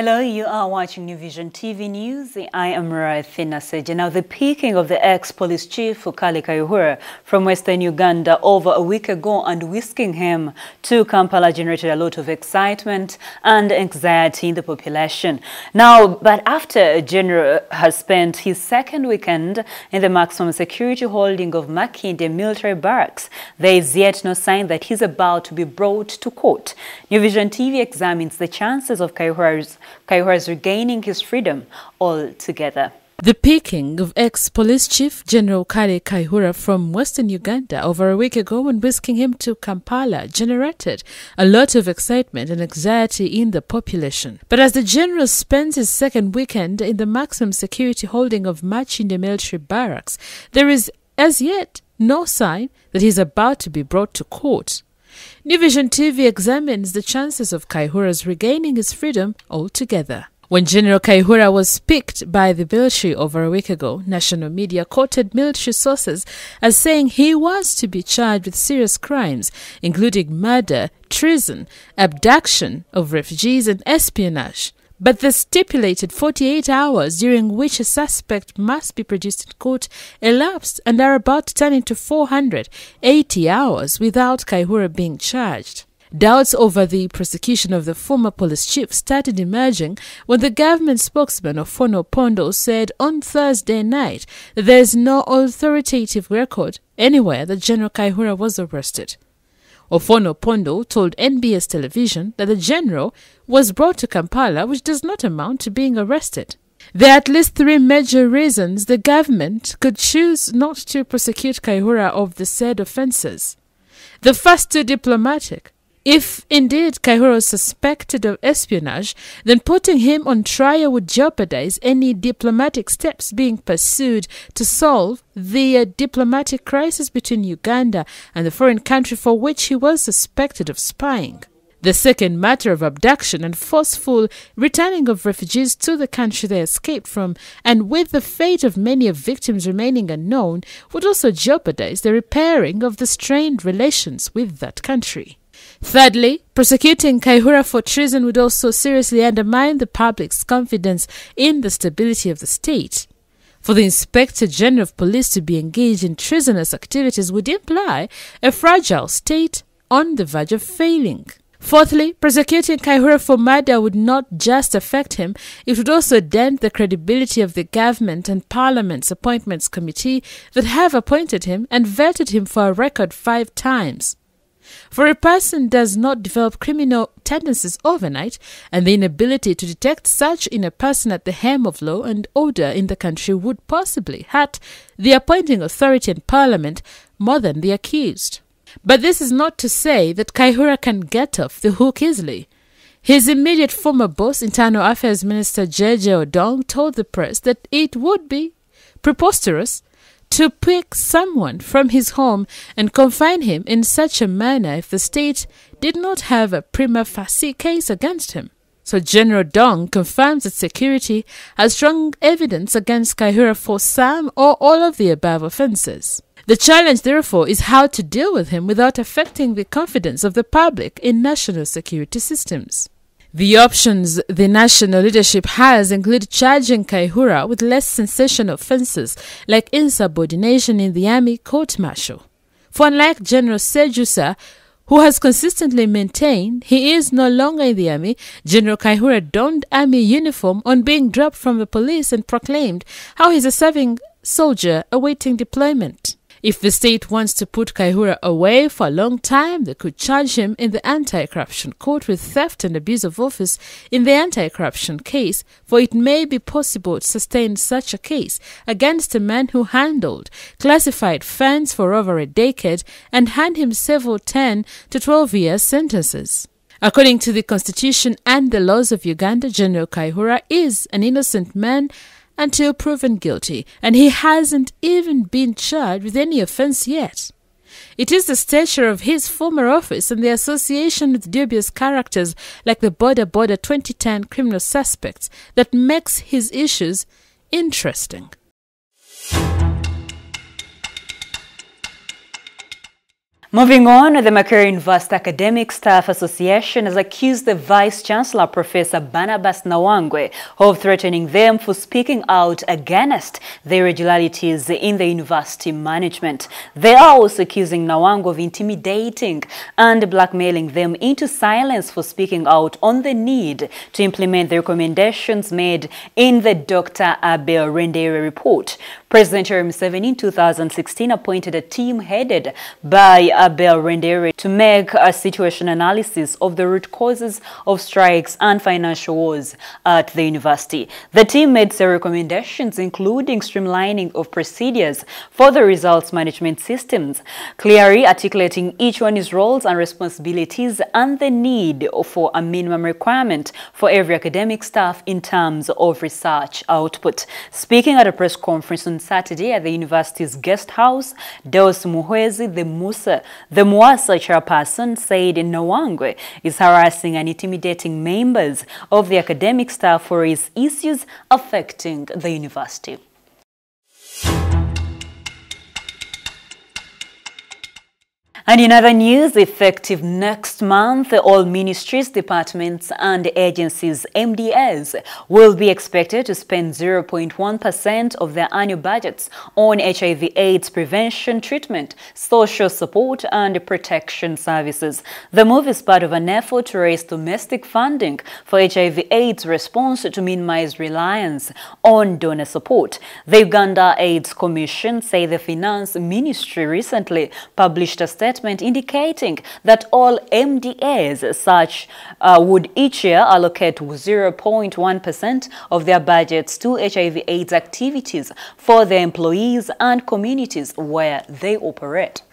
Hello, you are watching New Vision TV News. I am Rathina Seja. Now, the picking of the ex-police chief Kayihura from Western Uganda over a week ago and whisking him to Kampala generated a lot of excitement and anxiety in the population. Now, but after a general has spent his second weekend in the maximum security holding of Makinde military barracks, there is yet no sign that he's about to be brought to court. New Vision TV examines the chances of Kayihura's regaining his freedom altogether. The picking of ex-police chief General Kayihura from Western Uganda over a week ago and whisking him to Kampala generated a lot of excitement and anxiety in the population. But as the general spends his second weekend in the maximum security holding of Makinde military barracks, there is as yet no sign that he's about to be brought to court. New Vision TV examines the chances of Kayihura's regaining his freedom altogether. When General Kayihura was picked by the military over a week ago, national media quoted military sources as saying he was to be charged with serious crimes, including murder, treason, abduction of refugees and espionage. But the stipulated 48 hours during which a suspect must be produced in court elapsed and are about to turn into 480 hours without Kayihura being charged. Doubts over the prosecution of the former police chief started emerging when the government spokesman Ofono Opondo said on Thursday night that there is no authoritative record anywhere that General Kayihura was arrested. Ofono Opondo told NBS television that the general was brought to Kampala, which does not amount to being arrested. There are at least three major reasons the government could choose not to prosecute Kayihura of the said offences. The first two diplomatic. If indeed Kayihura was suspected of espionage, then putting him on trial would jeopardize any diplomatic steps being pursued to solve the diplomatic crisis between Uganda and the foreign country for which he was suspected of spying. The second matter of abduction and forceful returning of refugees to the country they escaped from, and with the fate of many of victims remaining unknown, would also jeopardize the repairing of the strained relations with that country. Thirdly, prosecuting Kayihura for treason would also seriously undermine the public's confidence in the stability of the state. For the Inspector General of Police to be engaged in treasonous activities would imply a fragile state on the verge of failing. Fourthly, prosecuting Kayihura for murder would not just affect him, it would also dent the credibility of the government and Parliament's Appointments Committee that have appointed him and vetted him for a record 5 times. For a person does not develop criminal tendencies overnight, and the inability to detect such in a person at the helm of law and order in the country would possibly hurt the appointing authority and Parliament more than the accused. But this is not to say that Kayihura can get off the hook easily. His immediate former boss, Internal Affairs Minister J.J. Odong, told the press that it would be preposterous to pick someone from his home and confine him in such a manner if the state did not have a prima facie case against him. So General Dong confirms that security has strong evidence against Kayihura for some or all of the above offences. The challenge, therefore, is how to deal with him without affecting the confidence of the public in national security systems. The options the national leadership has include charging Kayihura with less sensational offences like insubordination in the army court-martial. For unlike General Sejusa, who has consistently maintained he is no longer in the army, General Kayihura donned army uniform on being dropped from the police and proclaimed how he's a serving soldier awaiting deployment. If the state wants to put Kayihura away for a long time, they could charge him in the anti-corruption court with theft and abuse of office in the anti-corruption case, for it may be possible to sustain such a case against a man who handled classified funds for over a decade and hand him several 10 to 12-year sentences. According to the Constitution and the laws of Uganda, General Kayihura is an innocent man until proven guilty, and he hasn't even been charged with any offence yet. It is the stature of his former office and the association with dubious characters like the Border 2010 criminal suspects that makes his issues interesting. Moving on, the Makerere University Academic Staff Association has accused the Vice-Chancellor, Professor Barnabas Nawangwe, of threatening them for speaking out against the irregularities in the university management. They are also accusing Nawangwe of intimidating and blackmailing them into silence for speaking out on the need to implement the recommendations made in the Dr. Abel Rendere report. President Yoweri Museveni in 2016 appointed a team headed by Abel Rendere to make a situation analysis of the root causes of strikes and financial woes at the university. The team made several recommendations, including streamlining of procedures for the results management systems, clearly articulating each one's roles and responsibilities, and the need for a minimum requirement for every academic staff in terms of research output. Speaking at a press conference on Saturday at the university's guest house, Deus Muhwezi, the Mwasa chairperson, said Nawangwe is harassing and intimidating members of the academic staff for his issues affecting the university. And in other news, effective next month, all ministries, departments and agencies, MDAs, will be expected to spend 0.1% of their annual budgets on HIV/AIDS prevention, treatment, social support and protection services. The move is part of an effort to raise domestic funding for HIV/AIDS response to minimize reliance on donor support. The Uganda AIDS Commission say the Finance Ministry recently published a statement indicating that all MDAs would each year allocate 0.1% of their budgets to HIV/AIDS activities for their employees and communities where they operate.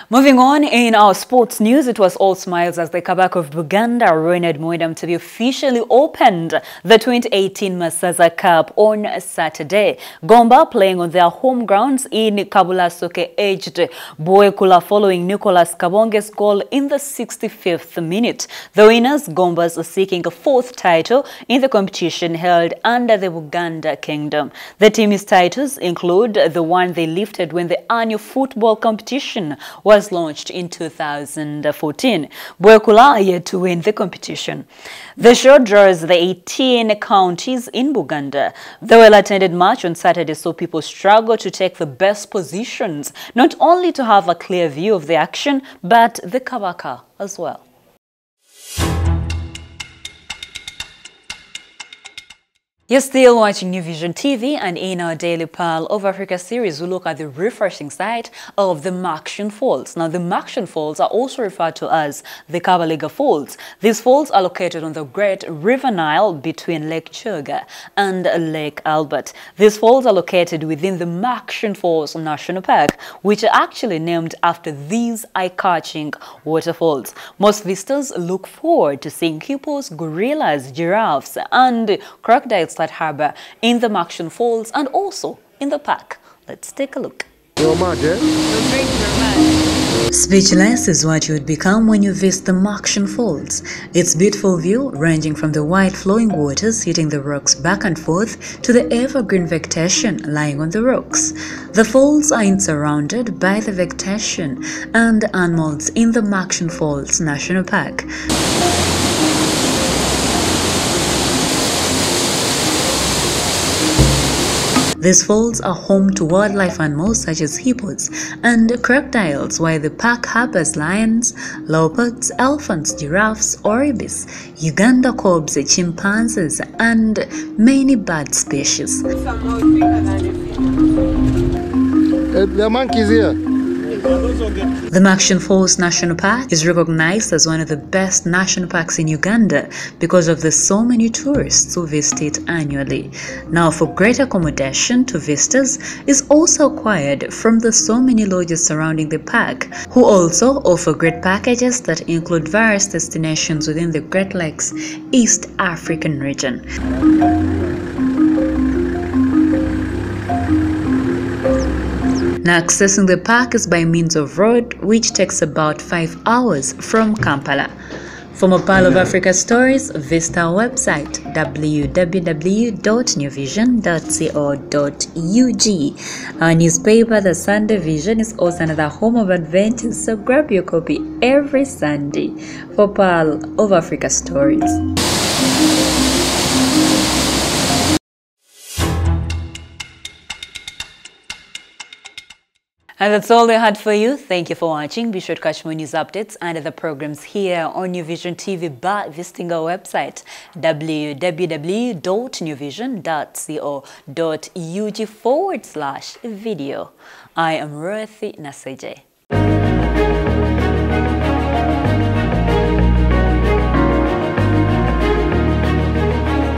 Moving on, in our sports news, it was all smiles as the Kabaka of Uganda, Ronald Moidam, to be officially opened the 2018 Masaza Cup on Saturday. Gomba playing on their home grounds in Kabulasoke edged Boekula following Nicholas Kabonge's goal in the 65th minute. The winners, Gombas, are seeking a fourth title in the competition held under the Uganda Kingdom. The team's titles include the one they lifted when the annual football competition was launched in 2014. Boekula are yet to win the competition. The show draws the 18 counties in Uganda. The well-attended match on Saturday saw people struggle to take the best positions, not only to have a clear view of the action, but the Kabaka as well. You're still watching New Vision TV, and in our Daily Pearl of Africa series, we look at the refreshing site of the Makshin Falls. Now, the Makshin Falls are also referred to as the Kabalega Falls. These falls are located on the Great River Nile between Lake Kyoga and Lake Albert. These falls are located within the Makshin Falls National Park, which are actually named after these eye-catching waterfalls. Most visitors look forward to seeing hippos, gorillas, giraffes, and crocodiles that harbor in the Makshin Falls and also in the park. Let's take a look. Speechless is what you would become when you visit the Makshin Falls. Its beautiful view, ranging from the wide flowing waters hitting the rocks back and forth to the evergreen vegetation lying on the rocks. The falls are surrounded by the vegetation and animals in the Makshin Falls National Park. These falls are home to wildlife animals such as hippos and crocodiles, while the park harbors lions, leopards, elephants, giraffes, oribis, Uganda cobs, chimpanzees, and many bird species. The monkeys here. The Makshin Falls National Park is recognized as one of the best national parks in Uganda because of the so many tourists who visit it annually. Now, for great accommodation to visitors is also acquired from the so many lodges surrounding the park, who also offer great packages that include various destinations within the Great Lakes East African region. Now, accessing the park is by means of road, which takes about 5 hours from Kampala. For more Pearl of Africa stories, visit our website www.newvision.co.ug. Our newspaper, The Sunday Vision, is also another home of adventures, so grab your copy every Sunday for Pearl of Africa stories. And that's all I had for you. Thank you for watching. Be sure to catch more news updates and other programs here on New Vision TV by visiting our website www.newvision.co.ug/video. I am Ruthi Naseje.